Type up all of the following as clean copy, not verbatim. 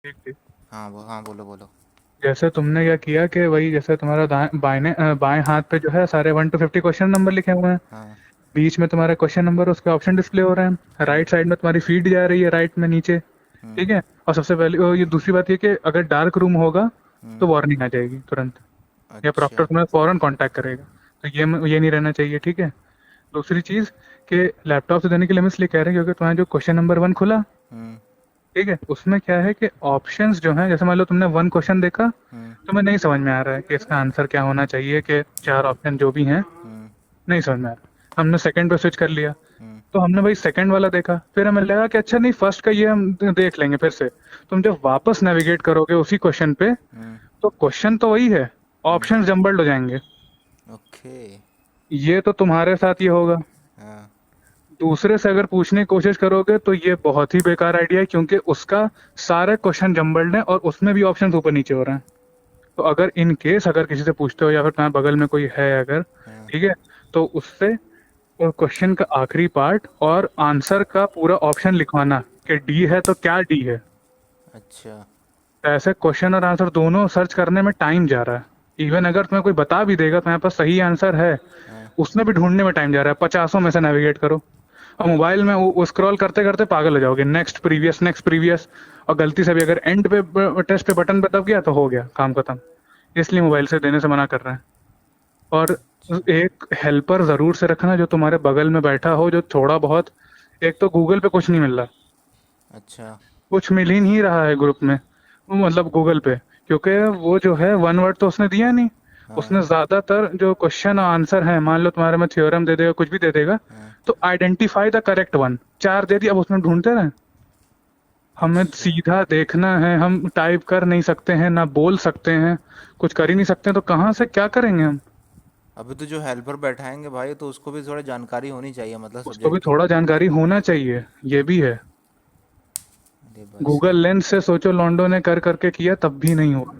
ठीक ठीक। हाँ वो, हाँ बोलो बोलो। जैसे तुमने क्या किया कि वही जैसे तुम्हारा बाएं हाथ पे जो है सारे 1 to 50 क्वेश्चन नंबर लिखे हुए हैं। हाँ। बीच में तुम्हारे क्वेश्चन नंबर उसके ऑप्शन डिस्प्ले हो रहे हैं, हम्म। राइट साइड में तुम्हारी फीड जा रही है, राइट में नीचे। हम्म। ठीक है। और सबसे पहले ये दूसरी बात ये कि अगर डार्क रूम होगा तो हम्म। वार्निंग आ जाएगी तुरंत, या प्रॉक्टर अच्छा। तुम्हें फौरन कांटेक्ट करेगा। तो ये नहीं रहना चाहिए, ठीक है। दूसरी चीज कि लैपटॉप से देने के लिए हम इसलिए कह रहे हैं क्योंकि तुम्हारा जो क्वेश्चन नंबर 1 खुला, हम्म। ठीक है, उसमें क्या है कि ऑप्शंस जो हैं, जैसे मान लो तुमने 1 क्वेश्चन देखा, हम्म। तुम्हें नहीं समझ में आ रहा है कि इसका आंसर क्या होना चाहिए, कि 4 ऑप्शन जो भी हैं हम्म। नहीं समझ में आ रहा, हमने सेकंड पे स्विच कर लिया। हम्म। तो हमने भाई सेकंड वाला देखा, फिर हमें लगा कि अच्छा नहीं, फर्स्ट का ये हम देख लेंगे फिर से। तुम जब वापस नेविगेट करोगे उसी क्वेश्चन पे, हम्म। तो क्वेश्चन तो वही है, हम्म। ऑप्शंस जम्बल्ड हो जाएंगे। ओके। ये तो तुम्हारे साथ ये होगा। हाँ। दूसरे से अगर पूछने की कोशिश करोगे तो ये बहुत ही बेकार आइडिया है, क्योंकि उसका सारे क्वेश्चन जम्बल्ड हैं और उसमें भी ऑप्शन ऊपर नीचे हो रहे हैं। तो अगर इन केस अगर किसी से पूछते हो या फिर तुम्हारे बगल में कोई है अगर, हाँ। ठीक है, तो उससे क्वेश्चन का आखिरी पार्ट और आंसर का पूरा ऑप्शन लिखवाना कि डी है तो क्या डी है। अच्छा। तो ऐसे क्वेश्चन और आंसर दोनों सर्च करने में टाइम जा रहा है। इवन अगर तुम्हें कोई बता भी देगा तुम्हारे पास सही आंसर है, हाँ। उसमें भी ढूंढने में टाइम जा रहा है, 50 में से नेविगेट करो। और मोबाइल में वो स्क्रॉल करते करते पागल हो जाओगे, नेक्स्ट प्रीवियस नेक्स्ट प्रीवियस। और गलती से भी अगर एंड पे टेस्ट पे बटन पे दब गया तो हो गया काम खत्म। इसलिए मोबाइल से देने से मना कर रहे हैं। और अच्छा। एक हेल्पर जरूर से रखना जो तुम्हारे बगल में बैठा हो, जो थोड़ा बहुत। एक तो गूगल पे कुछ नहीं मिल रहा, अच्छा। कुछ मिल ही नहीं रहा है ग्रुप में, वो मतलब गूगल पे, क्योंकि वो जो है 1 वर्ड तो उसने दिया नहीं। हाँ। उसने ज्यादातर जो क्वेश्चन और आंसर है, मान लो तुम्हारे में थ्योरम दे देगा, कुछ भी दे देगा, हाँ। तो आइडेंटिफाई द करेक्ट वन, 4 दे दिया, अब उसमें ढूंढते रहे। हमें अच्छा। सीधा देखना है, हम टाइप कर नहीं सकते हैं ना बोल सकते हैं, कुछ कर ही नहीं सकते हैं, तो कहाँ से क्या करेंगे हम। अभी तो जो हेल्पर बैठाएंगे भाई, तो उसको भी थोड़ा जानकारी होनी चाहिए, मतलब उसको भी सब्जेक्ट की। थोड़ा जानकारी होना चाहिए, ये भी है। अरे भाई गूगल साहब। लेंस से सोचो लॉन्डो ने कर करके किया तब भी नहीं हुआ।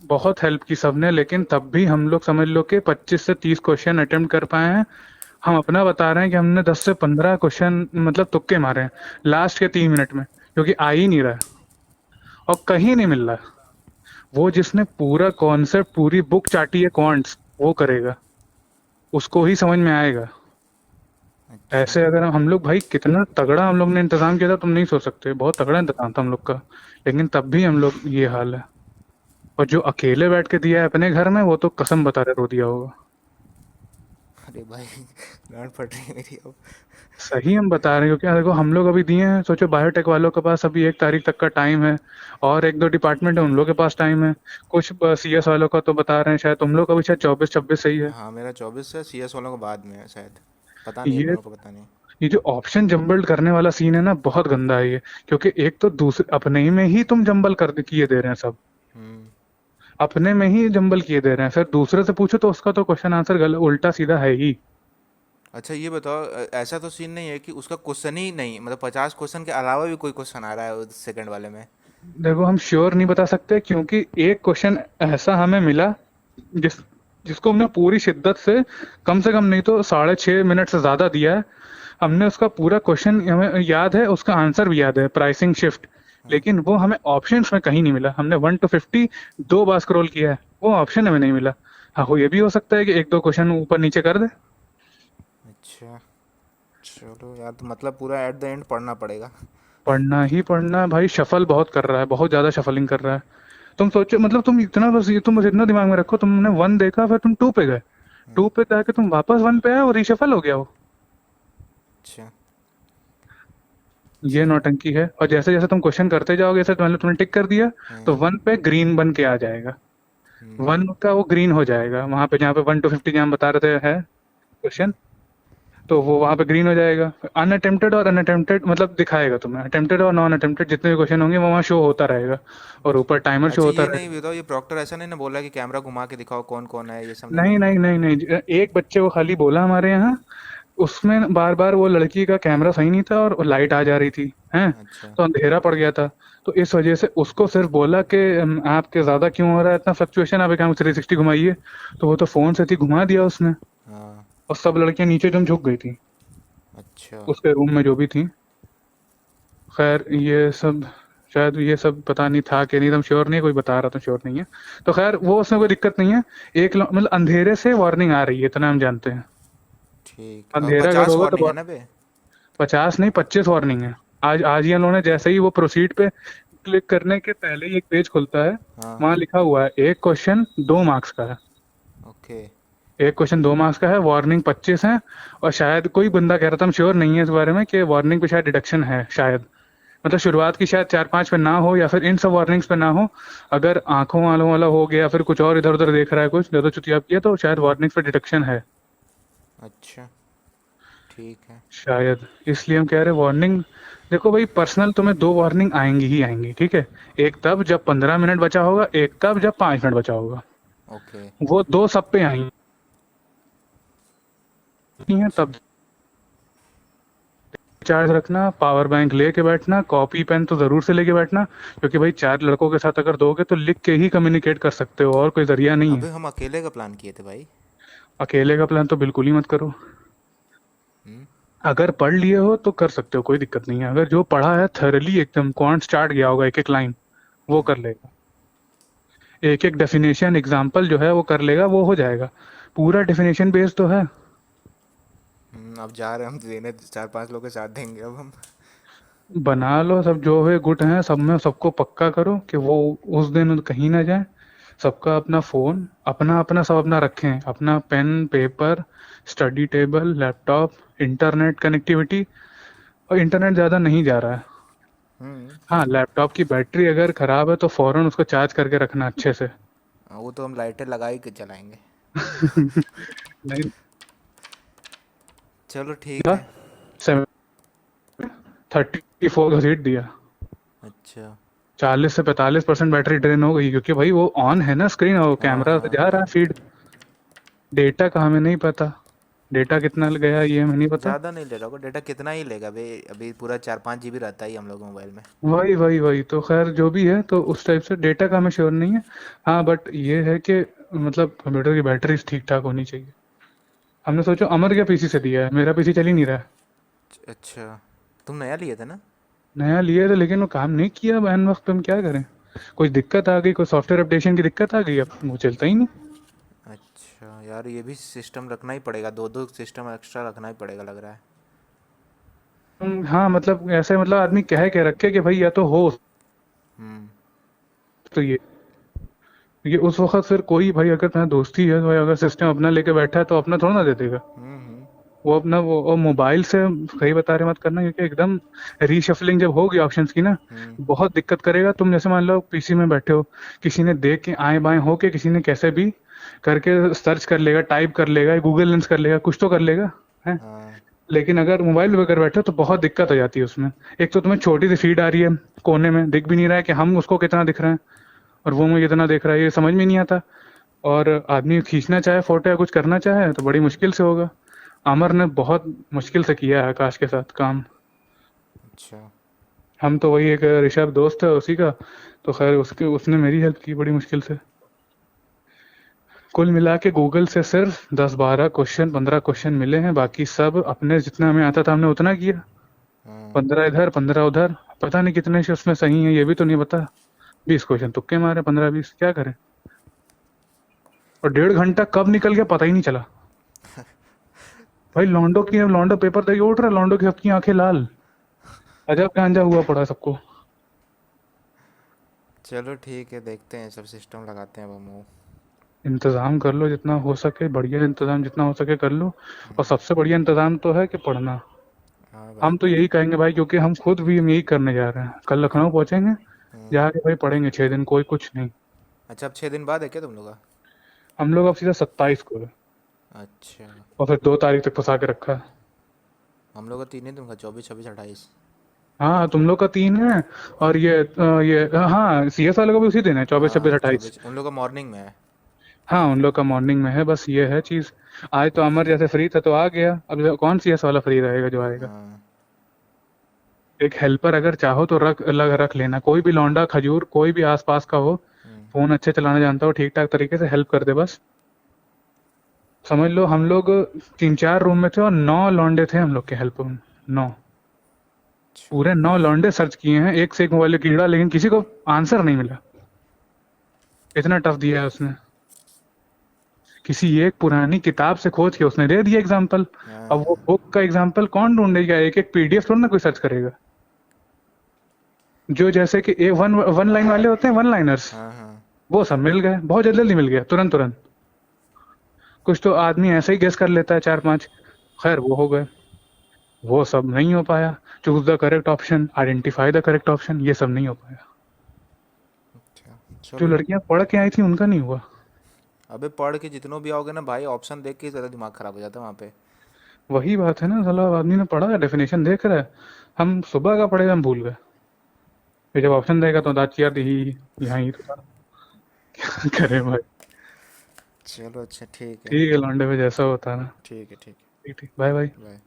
बहुत हेल्प की सबने, लेकिन तब भी हम लोग समझ लो कि 25 से 30 क्वेश्चन अटेम्प्ट कर पाए हैं। हम अपना बता रहे हैं कि हमने 10 से 15 क्वेश्चन मतलब तुक्के मारे हैं लास्ट के 3 मिनट में, क्योंकि आ ही नहीं रहा है और कहीं नहीं मिल रहा है। वो जिसने पूरा कॉन्सेप्ट पूरी बुक चाटी है क्वांट्स, वो करेगा, उसको ही समझ में आएगा। अच्छा। ऐसे अगर हम लोग, भाई कितना तगड़ा हम लोग ने इंतजाम किया था, तुम नहीं सोच सकते, बहुत तगड़ा इंतजाम था हम लोग का। लेकिन तब भी हम लोग ये हाल है। और जो अकेले बैठ के दिया है अपने घर में, वो तो कसम बता रहे रो दिया होगा। अरे भाई गांड फट रही है मेरी अब। सही हम बता रहे हैं, क्योंकि देखो हम लोग अभी दिए हैं, सोचो बायोटेक वालों के पास अभी 1 तारीख तक का टाइम है, और एक दो डिपार्टमेंट है उन लोगों के पास टाइम है। कुछ CS वालों का तो बता रहे हैं शायद, तुम लोग का भी शायद 24-26 सही है। हाँ मेरा 24 है, CS वालों को बाद में है शायद। पता नहीं है, ये मेरे को पता नहीं। ये जो ऑप्शन जम्बल्ड करने वाला सीन है ना, बहुत गंदा है ये। क्योंकि एक तो दूसरे अपने ही में ही तुम जम्बल कर किए दे रहे हैं सब, हम्म। अपने में ही जम्बल किए दे रहे हैं, फिर दूसरे से पूछो तो उसका तो क्वेश्चन आंसर गलत उल्टा सीधा है ही। अच्छा ये बताओ, ऐसा तो सीन नहीं है कि उसका क्वेश्चन ही नहीं, मतलब 50 क्वेश्चन के अलावा भी कोई क्वेश्चन आ रहा है उस सेकंड वाले में? देखो हम श्योर नहीं बता सकते, क्योंकि एक क्वेश्चन ऐसा हमें मिला जिस जिसको हमने पूरी शिद्दत से कम नहीं तो 6.5 मिनट से ज्यादा दिया है। हमने उसका पूरा क्वेश्चन हमें याद है, उसका आंसर भी याद है, प्राइसिंग शिफ्ट। हाँ। लेकिन वो हमें ऑप्शंस में कहीं नहीं मिला, हमने 1 to 50 2 बार स्क्रॉल किया है, वो ऑप्शन हमें नहीं मिला। हाँ, वो ये भी हो सकता है कि एक दो क्वेश्चन ऊपर नीचे कर दे। अच्छा। चलो यार, तो मतलब पूरा एट द एंड पढ़ना पड़ेगा। पढ़ना ही पढ़ना है भाई, शफल बहुत कर रहा है, बहुत ज्यादा शफलिंग कर रहा है। तुम सोचो, मतलब तुम इतना बस ये तुम बस इतना दिमाग में रखो, तुमने 1 देखा फिर तुम 2 पे गए, हम्म। 2 पे जाके तुम वापस 1 पे आए और रिशफल हो गया वो। अच्छा। ये चलो। नौटंकी है। और जैसे जैसे तुम क्वेश्चन करते जाओगे, जैसे मान लो तुमने टिक कर दिया, हाँ। तो 1 पे ग्रीन बन के आ जाएगा। हम्म। 1 का वो ग्रीन हो जाएगा वहां पे, जहाँ पे 1 to 50 जहाँ बता रहे थे है क्वेश्चन, तो वो वहां पे ग्रीन हो जाएगा। अनअटेम्प्टेड और अनअटेम्प्टेड मतलब दिखाएगा तुम्हें, अटेम्प्टेड और नॉन अटेम्प्टेड जितने भी क्वेश्चन होंगे वो वहाँ शो होता रहेगा, और ऊपर टाइमर शो अच्छा होता ये नहीं रहेगा। बताओ, ये प्रॉक्टर ऐसा नहीं ना बोला कि कैमरा घुमा के दिखाओ कौन कौन है, ये सब नहीं नहीं बोला? नहीं नहीं नहीं, एक बच्चे को खाली बोला हमारे यहाँ, उसमें बार बार वो लड़की का कैमरा सही नहीं था और लाइट आ जा रही थी, हैं, अच्छा। तो अंधेरा पड़ गया था। तो इस वजह से उसको सिर्फ बोला कि आपके ज्यादा क्यों हो रहा है इतना फ्लक्चुएशन, आप एक 360 घुमाइए। तो वो तो फोन से थी, घुमा दिया उसने। हाँ। और सब लड़कियां नीचे जम झुक गई थी अच्छा। उसके रूम में जो भी थी। खैर ये सब शायद ये सब पता नहीं था कि नहीं, एकदम श्योर नहीं है, कोई बता रहा था श्योर नहीं है। तो खैर वो उसमें कोई दिक्कत नहीं है। मतलब अंधेरे से वार्निंग आ रही है, इतना हम जानते हैं। ठीक, और अंधेरा अगर 50 होगा तो वार्निंग है ना बे? 50 नहीं 25 वार्निंग है। आज ही हम लोगों ने जैसे ही वो प्रोसीड पे क्लिक करने के पहले ही एक पेज खुलता है, हाँ। वहां लिखा हुआ है एक क्वेश्चन 2 मार्क्स का है। ओके। एक क्वेश्चन 2 मार्क्स का है, वार्निंग 25 है। और शायद कोई बंदा कह रहा था, हम श्योर नहीं है इस बारे में, कि वार्निंग पे शायद डिडक्शन है शायद। मतलब शुरुआत की शायद 4-5 पे ना हो, या फिर इन सब वार्निंग्स पे ना हो। अगर आंखों वालों वाला हो गया, फिर कुछ और इधर उधर देख रहा है, कुछ ज्यादा चुतियाप किया, तो शायद वार्निंग्स पे डिडक्शन है। अच्छा, ठीक है। शायद इसलिए हम कह रहे वार्निंग। देखो भाई, पर्सनल तुम्हें 2 वार्निंग आएंगी ही आएंगी, ठीक है। एक तब जब 15 मिनट बचा होगा, एक तब जब 5 मिनट बचा होगा। ओके। वो दो सब पे आएंगी हैं अच्छा। तब। चार्ज रखना, पावर बैंक लेके बैठना, कॉपी पेन तो जरूर से लेके बैठना, क्योंकि भाई 4 लड़कों के साथ अगर दोगे तो लिख के ही कम्युनिकेट कर सकते हो, और कोई जरिया नहीं है। अबे हम अकेले का प्लान किए थे भाई। अकेले का प्लान तो बिल्कुल ही मत करो। हम्म। अगर पढ़ लिए हो तो कर सकते हो, कोई दिक्कत नहीं है। अगर जो पढ़ा है थरली एकदम क्वांट चार्ट गया होगा एक एक लाइन, वो कर लेगा। एक एक डेफिनेशन एग्जाम्पल जो है वो कर लेगा, वो हो जाएगा। पूरा डेफिनेशन बेस्ड तो है। अब जा रहे हैं हम देने, 4-5 लोग के साथ देंगे अब हम। बना लो सब, जो है गुट हैं सब में, सबको पक्का करो कि वो उस दिन कहीं ना जाए। सबका अपना फोन, अपना अपना सब अपना रखें, अपना pen paper, study table, laptop, internet connectivity. और इंटरनेट ज़्यादा नहीं जा रहा है। हम्म। हाँ, लैपटॉप की बैटरी अगर ख़राब है तो फ़ौरन उसको चार्ज करके रखना अच्छे से। वो तो हम लाइटें लगा ही के चलाएंगे। नहीं चलो ठीक था, है। 34 घसीट दिया। अच्छा। 40 से 45% बैटरी ड्रेन हो गई, क्योंकि भाई वो ऑन है ना स्क्रीन, और हाँ कैमरा से हाँ जा रहा है हाँ। फीड। डेटा का हमें नहीं पता, डेटा कितना गया ये हमें नहीं पता। ज़्यादा नहीं ले रहा होगा डेटा, कितना ही लेगा भाई, अभी पूरा 4-5 GB रहता ही हम लोग के मोबाइल में। वही वही वही तो खैर जो भी है, तो उस टाइप से डेटा का हमें श्योर नहीं है। हाँ बट ये है कि मतलब कंप्यूटर की बैटरी ठीक ठाक होनी चाहिए। हमने सोचो अमर क्या पीसी से दिया है, मेरा पीसी चल ही नहीं रहा है। अच्छा, तुम नया लिए थे ना? नया लिए थे लेकिन वो काम नहीं किया, एन वक्त पे हम क्या करें। कोई दिक्कत आ गई, कोई सॉफ्टवेयर अपडेशन की दिक्कत आ गई, अब वो चलता ही नहीं। अच्छा यार, ये भी सिस्टम रखना ही पड़ेगा, दो दो सिस्टम एक्स्ट्रा रखना ही पड़ेगा लग रहा है। हाँ मतलब ऐसे, मतलब आदमी कह के रखे कि भाई या तो हो, हम्म। तो ये उस वक्त फिर कोई भाई अगर तुम्हारा दोस्ती है, तो भाई अगर सिस्टम अपना लेके बैठा है तो अपना थोड़ा ना दे देगा। हम्म। वो अपना वो और मोबाइल से सही बता रहे मत करना, क्योंकि एकदम रीशफलिंग जब होगी ऑप्शंस की ना, हम्म। बहुत दिक्कत करेगा। तुम जैसे मान लो पीसी में बैठे हो, किसी ने देख के आए बाएं हो के, किसी ने कैसे भी करके सर्च कर लेगा, टाइप कर लेगा, गूगल लेंस कर लेगा, कुछ तो कर लेगा है। हाँ। लेकिन अगर मोबाइल पे कर बैठे हो तो बहुत दिक्कत हो जाती है उसमें। एक तो तुम्हें छोटी सी फीड आ रही है, कोने में दिख भी नहीं रहा है कि हम उसको कितना दिख रहे हैं, और वो मुझे कितना देख रहा है, ये समझ में नहीं आता। और आदमी खींचना चाहे फोटो या कुछ करना चाहे तो बड़ी मुश्किल से होगा। अमर ने बहुत मुश्किल से किया है आकाश के साथ काम। अच्छा। हम तो वही, एक ऋषभ दोस्त है उसी का, तो खैर उसके उसने मेरी हेल्प की बड़ी मुश्किल से। कुल मिला के गूगल से सिर्फ 10-12 क्वेश्चन, 15 क्वेश्चन मिले हैं, बाकी सब अपने जितना हमें आता था हमने उतना किया। हाँ। 15 इधर 15 उधर, पता नहीं कितने से उसमें सही है, ये भी तो नहीं पता। 20 क्वेश्चन तुक्के मारे, 15-20 क्या करें। और 1.5 घंटा कब निकल गया पता ही नहीं चला। भाई लौंडो पेपर देके उठ रहा है, लौंडो की सबकी आंखें लाल। अजब गांजा हुआ पड़ा सबको। चलो ठीक है, देखते हैं, सब सिस्टम लगाते हैं अब हम वो। इंतजाम कर लो जितना हो सके, बढ़िया इंतजाम जितना हो सके कर लो। और सबसे बढ़िया इंतजाम तो है कि पढ़ना। हाँ भाई हम तो पढ़। यही कहेंगे भाई, क्योंकि हम खुद भी हम यही करने जा रहे हैं, कल लखनऊ पहुंचेंगे, हम्म। जाके भाई पढ़ेंगे 6 दिन, कोई कुछ नहीं। अच्छा, अब 6 दिन बाद है क्या तुम लोग का? हम लोग अब सीधा 27 को है, अच्छा। और फिर 2 तारीख तक फंसा के रखा है। हम लोग का 3 ही दिन का, 24, 26, 28। हाँ तुम लोग का 3 है। और ये हाँ, सीएस वाले को भी उसी दिन है, 24, 26, 28। 24 उन लोग का मॉर्निंग में है। हाँ उन लोग का मॉर्निंग में है, बस ये है चीज। आज तो अमर जैसे फ्री था तो आ गया, अब कौन सीएस वाला फ्री रहेगा जो आएगा। हाँ। एक हेल्पर अगर चाहो तो रख लेना, कोई भी लौंडा खजूर कोई भी आसपास का हो, हम्म। फोन अच्छे चलाना जानता हो, ठीक ठाक तरीके से हेल्प कर दे बस। समझ लो हम लोग 3-4 रूम में थे और 9 लौंडे थे हम लोग के हेल्प में, 9। अच्छा। पूरे 9 लौंडे सर्च किए हैं एक से एक मोबाइल कीड़ा, लेकिन किसी को आंसर नहीं मिला। इतना टफ दिया है उसने। किसी एक पुरानी किताब से खोज के उसने दे दिया एग्जाम्पल। हाँ अब वो हाँ बुक का एग्जाम्पल कौन ढूंढेगा? एक एक पीडीएफ थोड़ा ना कोई सर्च करेगा। जो जैसे कि ए वन वन लाइन वाले होते हैं, वन लाइनर्स, हाँ हाँ। वो सब मिल गए, बहुत जल्दी जल्दी मिल गया, तुरंत तुरंत। कुछ तो आदमी ऐसे ही गेस कर लेता है चार पांच, खैर वो हो गए। वो सब नहीं हो पाया। Choose the correct option, identify the correct option, ये सब नहीं हो पाया। अच्छा जो चलो। लड़कियां पढ़ के आई थी उनका नहीं हुआ। अबे पढ़ के जितनों भी आओगे ना भाई, ऑप्शन देख के ज़्यादा दिमाग खराब हो जाता है वहाँ पे। वही बात है ना, साला आदमी ने पढ़ा है, डेफिनेशन देख रहा है। हम सुबह का पढ़े, हम भूल गए। फिर जब ऑप्शन देगा तो दांत चियार ही यहाँ ही तो था। क्या करे भाई। चलो अच्छा ठीक है। ठीक है लौंडे में जैसा होता है ना। ठीक है ठीक ठीक ठीक, बाय बाय। है। बाय।